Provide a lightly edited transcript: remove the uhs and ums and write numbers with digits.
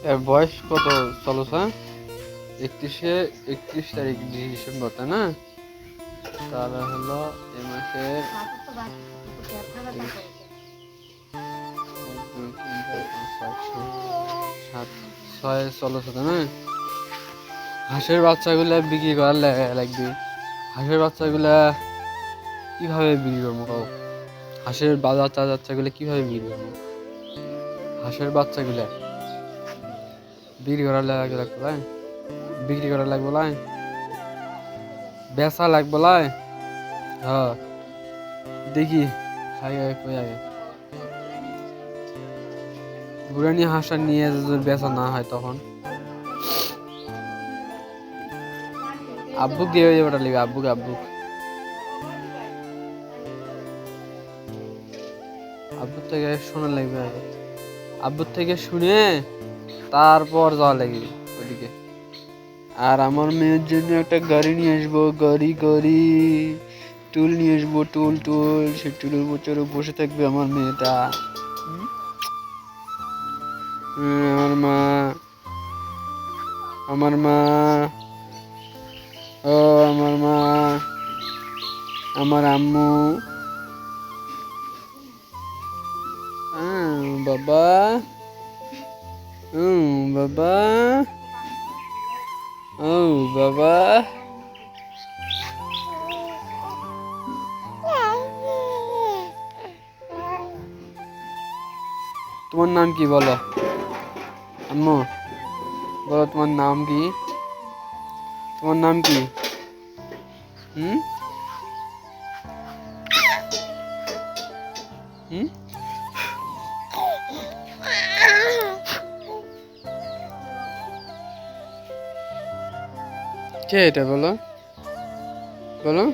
এর বয়স কত চলছে? 31 তারিখ ডিসেম্বর, তাই না? তাহলে হলো এই মাসের 6 চলছে, তাই না? হাঁসের বাচ্চাগুলা বিক্রি করার লাগবে। হাঁসের বাচ্চাগুলা কিভাবে বিক্রি করবো কও? হাঁসের বাচ্চাগুলো কিভাবে বিক্রি করবো? হাঁসের বাচ্চাগুলা বিক্রি করার লাগবে লাই, বিক্রি করার লাগবে লাই, বেচা লাগবে লাই। হ্যাঁ, দেখি আগে কই আগে বুড়ানি হাঁসটা নিয়ে যদি বেচা না হয় তখন আব্বুক দিয়ে ওটা লিখবে, আব্বুক আব্বুর থেকে শোনা লাগবে আগে, আব্বুর থেকে শুনে তারপর যাওয়া লাগবে ওদিকে। আর আমার মেয়ের জন্য একটা গাড়ি নিয়ে আসবো, গাড়ি টুল নিয়ে আসবো, টুল সে টুলের উপরে বসে থাকবে আমার মেয়েটা। আমার মা, আমার মা, ও আমার মা, আমার আম্মু, বাবা, বাবা, ও বাবা। তোমার নাম কি বলো আম্মু? বলো তোমার নাম কি? তোমার নাম কি? হুম হুম কে এটা? বলো বলো।